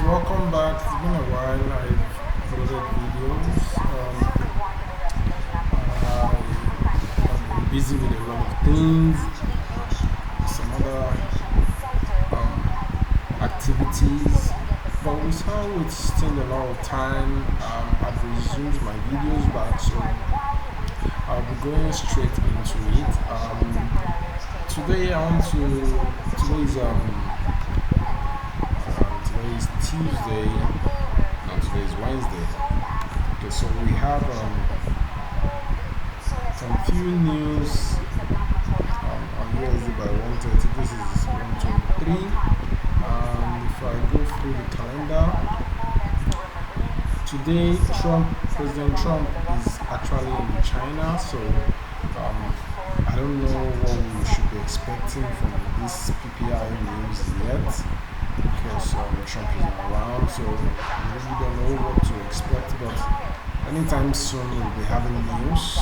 welcome back. It's been a while. I've uploaded videos. I've been busy with a lot of things, some other activities. But with how it's taken a lot of time, I've resumed my videos back, so I'll be going straight into it. Today I want to. Today is Tuesday. No, today is Wednesday. Okay, so we have some few news on USD by 130. This is 123. If I go through the calendar, today President Trump is actually in China, so I don't know what we should be expecting from this PPI news yet, because Trump is around, so we really don't know what to expect, but anytime soon we'll be having news.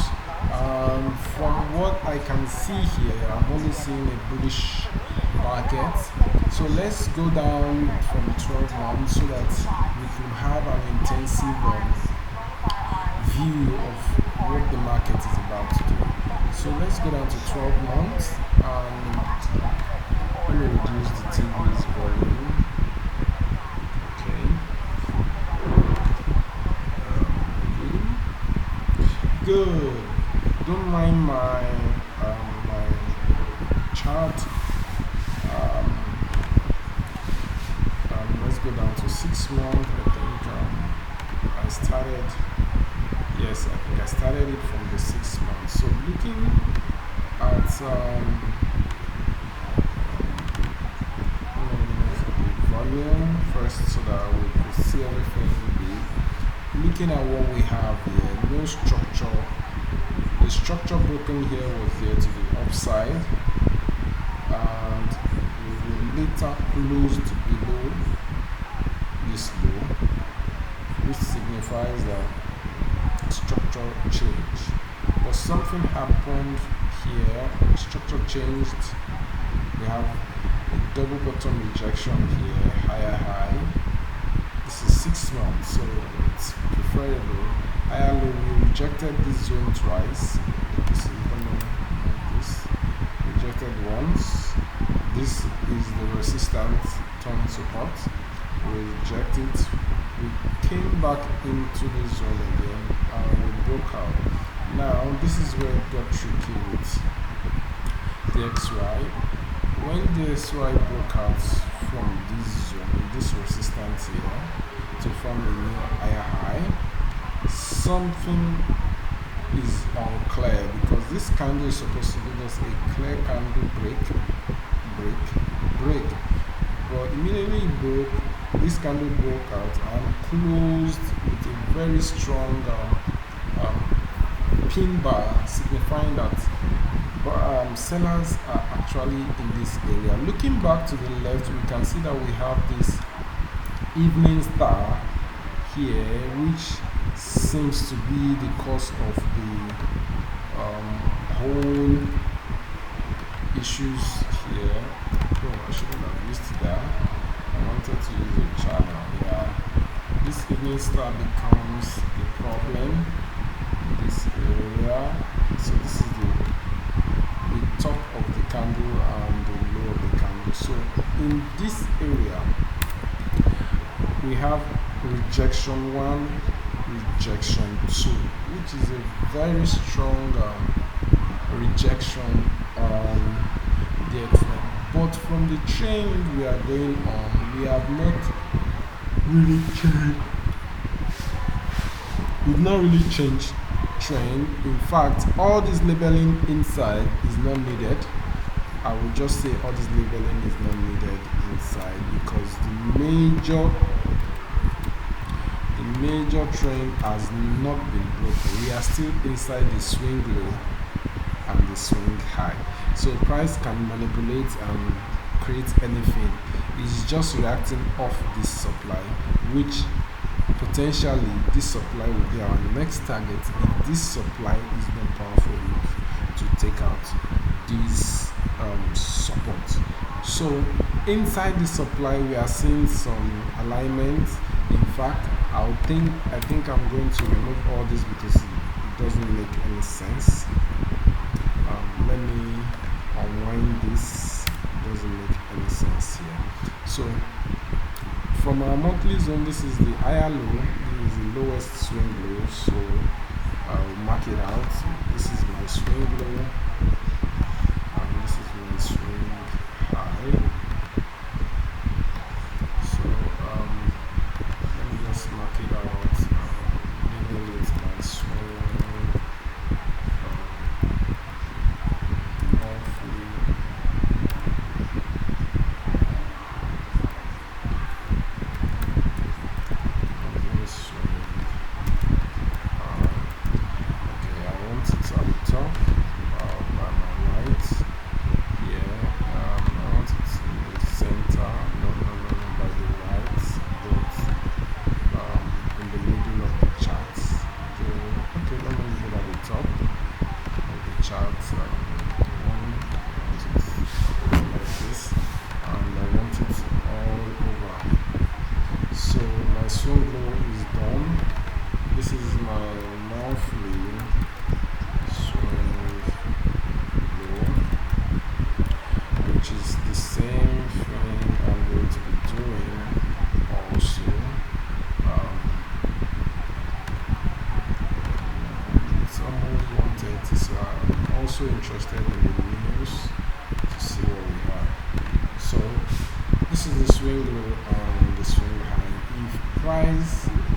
From what I can see here, I'm only seeing a bullish market, so let's go down from 12 months so that we can have an intensive view of what the market is about to do. So let's go down to 12 months, and let me reduce the TV's volume. Okay. Good. Don't mind my chart. Let's go down to 6 months. I think I started it from the 6 months. So looking at the volume first, so that we could see everything big. Looking at what we have here, no structure. The structure broken here was there to the upside, and we will later closed below this low, which signifies that structure change. But something happened here. Structure changed. We have a double bottom rejection here, higher high. This is 6 months, so it's preferable. Higher low, we rejected this zone twice. This is this. Rejected once. This is the resistance turn support. We reject it. We came back into the zone again and we broke out. Now this is where it got tricky with the XY. When the XY broke out from this zone, this resistance here, to form a new higher high, something is unclear, because this candle is supposed to give us a clear candle break, but immediately it broke. This candle broke out and closed with a very strong pin bar, signifying that sellers are actually in this area. Looking back to the left, we can see that we have this evening star here, which seems to be the cause of the whole issues here. Oh, I shouldn't have used that. I wanted to use a channel. Yeah, this evening star becomes the problem in this area. So this is the top of the candle and the low of the candle. So in this area, we have rejection 1, rejection 2, which is a very strong rejection on the XY. But from the trend we are going on, we have not really changed. We've not really changed trend. In fact, all this labeling inside is not needed. I will just say all this labeling is not needed inside, because the major trend has not been broken. We are still inside the swing low and the swing high. So price can manipulate and create anything. It's just reacting off this supply, which potentially this supply will be our next target if this supply is not powerful enough to take out this support. So inside the supply we are seeing some alignment. In fact, I think I'm going to remove all this because it doesn't make any sense. Let me unwind this. It doesn't make any sense here. So from our monthly zone, this is the higher low, this is the lowest swing low, so I'll mark it out. This is my swing low and this is my swing high. So let me just mark it out, leaving it my swing monthly. Interested in the news to see what we have. So this is the swing low and the swing high. If price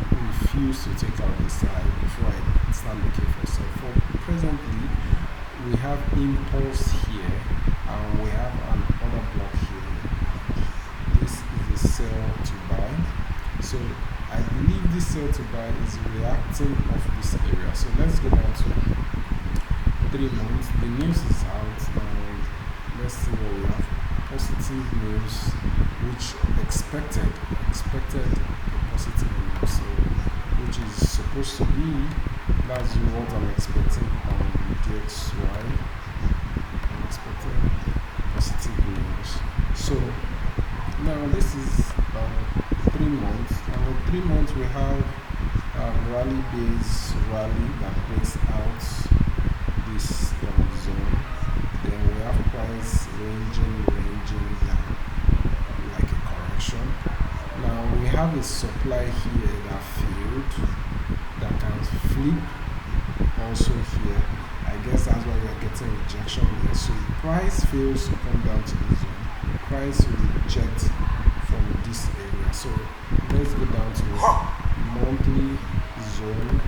refuse to take out the side before I start looking for sell, for presently we have impulse here and we have another block here. This is a sell to buy. So I believe this sell to buy is reacting off this area. So let's go down to 3 months. The news is out and let's see what we have. Positive news, which expected a positive news, so which is supposed to be, that's what I'm expecting on DXY. I'm expecting positive news. So now this is 3 months, and in 3 months we have rally base rally that breaks out this zone. Then we have price ranging down like a correction. Now we have a supply here that failed, that can flip also here. I guess that's why we are getting rejection here. So if price fails to come down to this zone, price will reject from this area. So let's go down to monthly zone.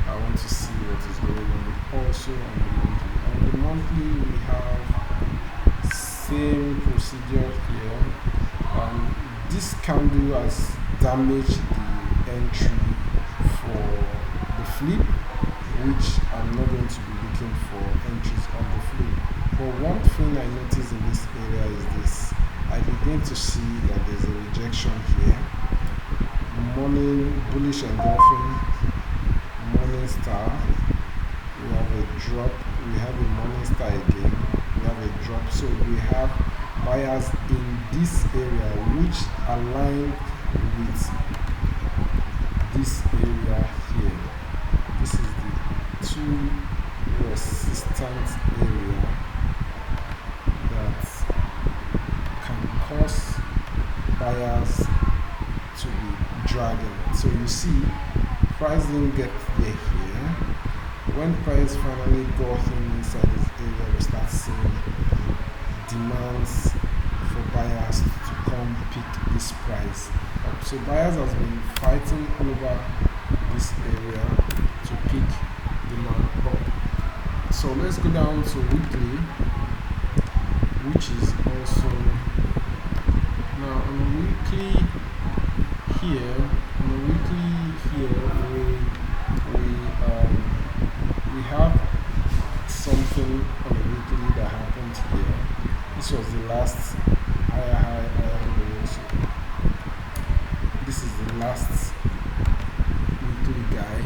I want to see what is going on also on the monthly we have same procedure here. This candle has damaged the entry for the flip, which I'm not going to be looking for entries on the flip. But one thing I noticed in this area is this. I begin to see that there's a rejection here. Morning bullish engulfing, morning star, we have a drop, we have a morning star again, we have a drop. So we have buyers in this area which align with this area here. This is the 2 resistant area that can cause buyers to be dragging. So you see, price didn't get there here. When price finally got inside this area, we start seeing demands for buyers to come pick this price up. So buyers has been fighting over this area to pick demand up. So let's go down to weekly, which is also now on the weekly here. On the weekly here, we have something on the weekly that happened here. This was the last higher low. So this is the last weekly guy.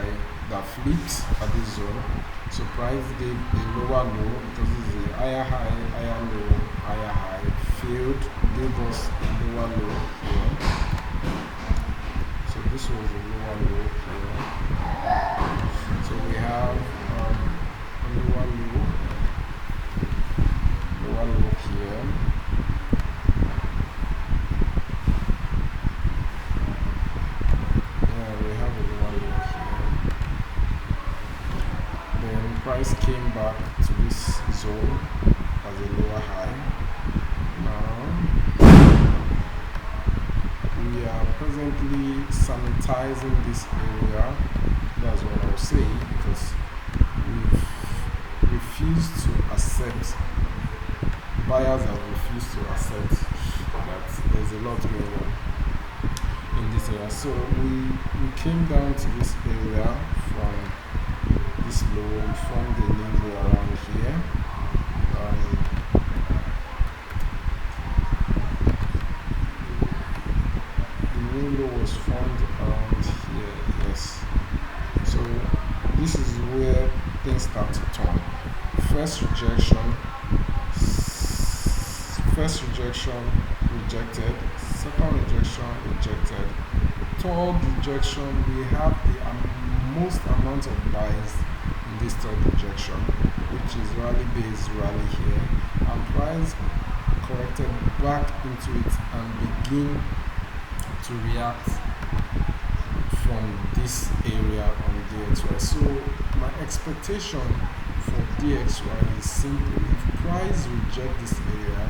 SY that flipped at this zone. So price gave a lower low because this is a higher high, higher low, higher high, failed, gave us a lower low here. So this was a lower low here. So we have a lower low here. Price came back to this zone as a lower high. Now we are presently sanitizing this area. That's what I'll say, because we've refused to accept, buyers have refused to accept that there's a lot going on in this area. So we came down to this area from this low. We formed a new low around here. The new low was formed around here, yes. So this is where things start to turn. First rejection, rejected. Second rejection, rejected. Third rejection, we have the most amount of buys in this third rejection, which is rally base rally here, and price corrected back into it and begin to react from this area on DXY. So my expectation for DXY is simple: if price reject this area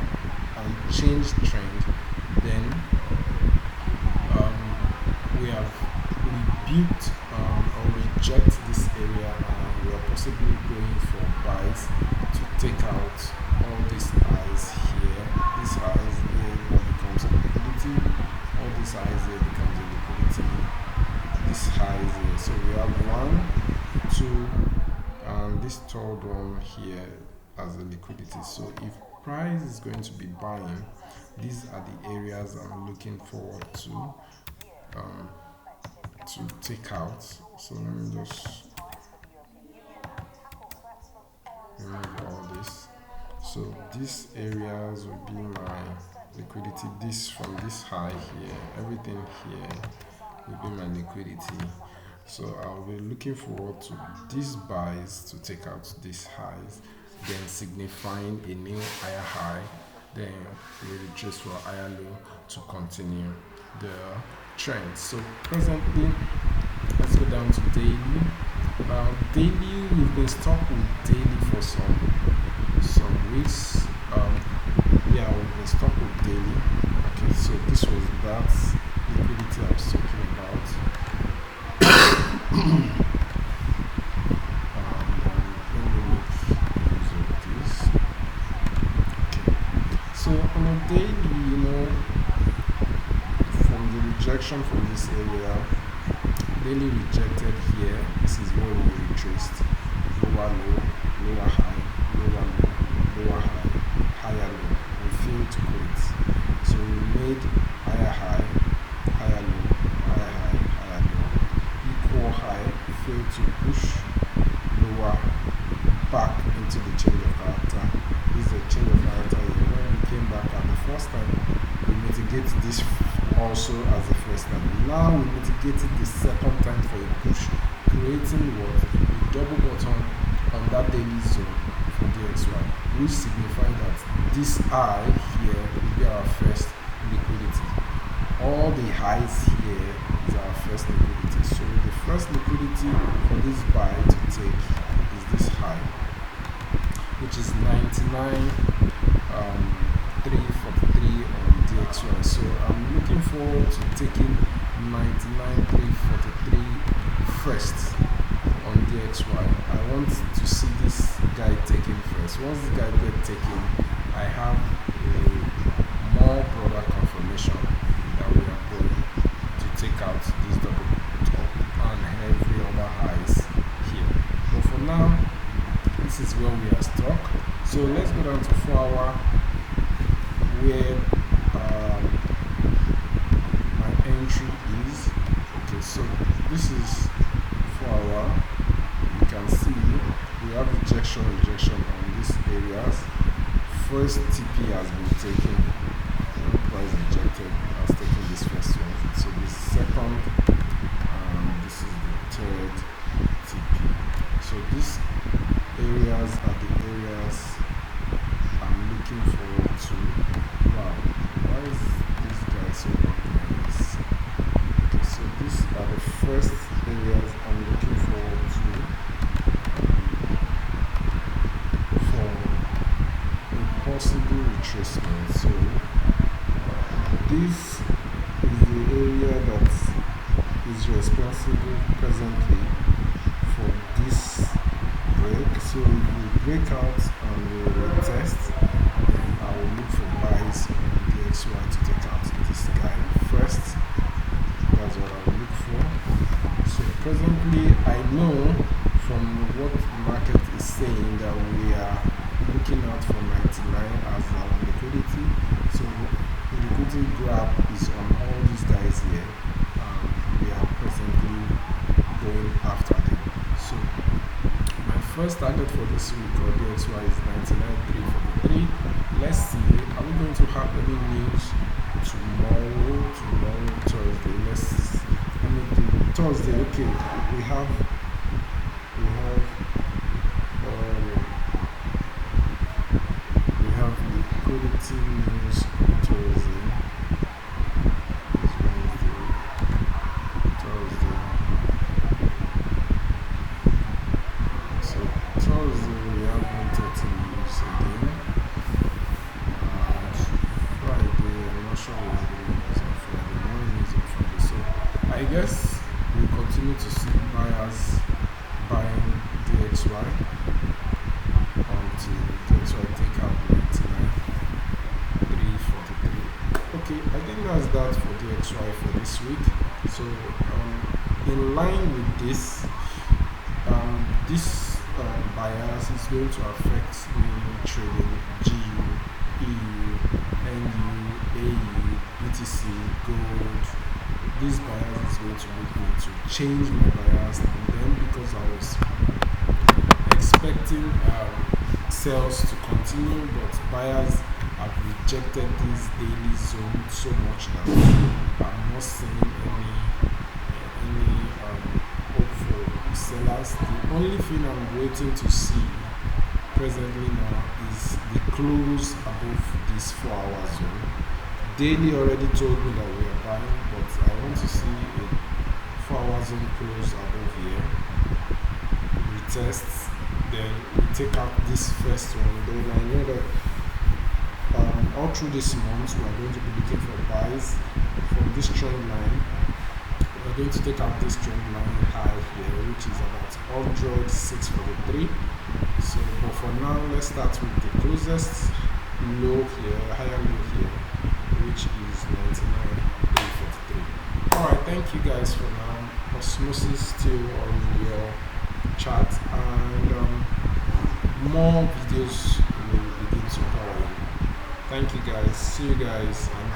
and change trend, then we have rebuked or reject this area, and we are possibly going for buys to take out all these highs here. This highs here now becomes a liquidity. All these highs here becomes a liquidity. This highs here. So we have 1, 2, and this third one here as a liquidity. So if price is going to be buying, these are the areas I'm looking forward to take out. So let me just remove all this. So these areas will be my liquidity. This from this high here, everything here will be my liquidity. So I'll be looking forward to these buys to take out these highs, then signifying a new higher high, then we retrace for a higher low to continue the trend. So presently, let's go down to daily. Daily, we've been stuck with daily for some weeks. Yeah, we've been stuck with daily. Okay, so this was that liquidity I was talking about. Let me make use of this. Okay, so on a daily, from the rejection from this area, daily rejected here. This is where we retraced. Lower low, lower high, lower low, lower high, higher low. We failed to quit. So we made higher high, higher low, higher high, higher low. Equal high, failed to push lower back into the change of character. This is a change of character here. When we came back at the first time, we mitigate this also as the first time. Now we mitigated the second time for a push, creating what? A double bottom on that daily zone for DXY, which signifies that this high here will be our first liquidity. All the highs here is our first liquidity. So the first liquidity for this buy to take is this high, which is 99.343 on DXY. So I'm looking forward to taking 99.343 first on DXY. I want to see this guy taken first. Once this guy gets taken, I have a more broader confirmation that we are going to take out this double top and every other highs here. But for now, this is where we are stuck. So let's go down to 4 hour, where my entry is. Okay, so this is 4 hour. rejection on these areas. First TP has been taken, price rejected, has taken this first one. So the second, this is the third TP. So these areas are the areas I'm looking forward to. Wow, why is this guy so organized? Okay, so these are the first areas I'm looking forward to for a possible retracement. So this is the area that is responsible presently for this break. So if we break out and we retest, then I will look for buys on the XY to take out this guy first. That's what I will look for. So presently I know from what the market is saying that we are looking out for 99 as our liquidity. So the liquidity grab is on all these guys here. We are presently going after them. So my first target for this week or the XY is 99,343. Let's see, are we going to have any news tomorrow Thursday? Thursday. Okay, we have liquidity news Thursday. It's Wednesday, Thursday. So Thursday we have 1:30 news again. And Friday, I'm not sure we have any news on Friday. No news on Friday. So I guess we continue to see buyers buying DXY until DXY take out 99,343. Okay, I think that's that for DXY for this week. So in line with this, bias is going to affect me trading GU, EU, NU, AU, BTC, gold. This bias is going to make me to change my bias, and then because I was expecting sales to continue, but buyers have rejected this daily zone so much that I'm not seeing any hope for sellers. The only thing I'm waiting to see presently now is the close above this 4-hour zone. Daily already told me that we are buying, but I want to see a 4-hour zone close above here. We test, then we take out this first one. Then I know that all through this month we are going to be looking for buys from this trend line. We are going to take out this trend line high here, which is about 106.43. So, but for now, let's start with the closest low here, higher low here, which is 99,843. Alright, thank you guys for now. Osmosis still on your chat, and more videos will begin to follow. Thank you guys. See you guys. And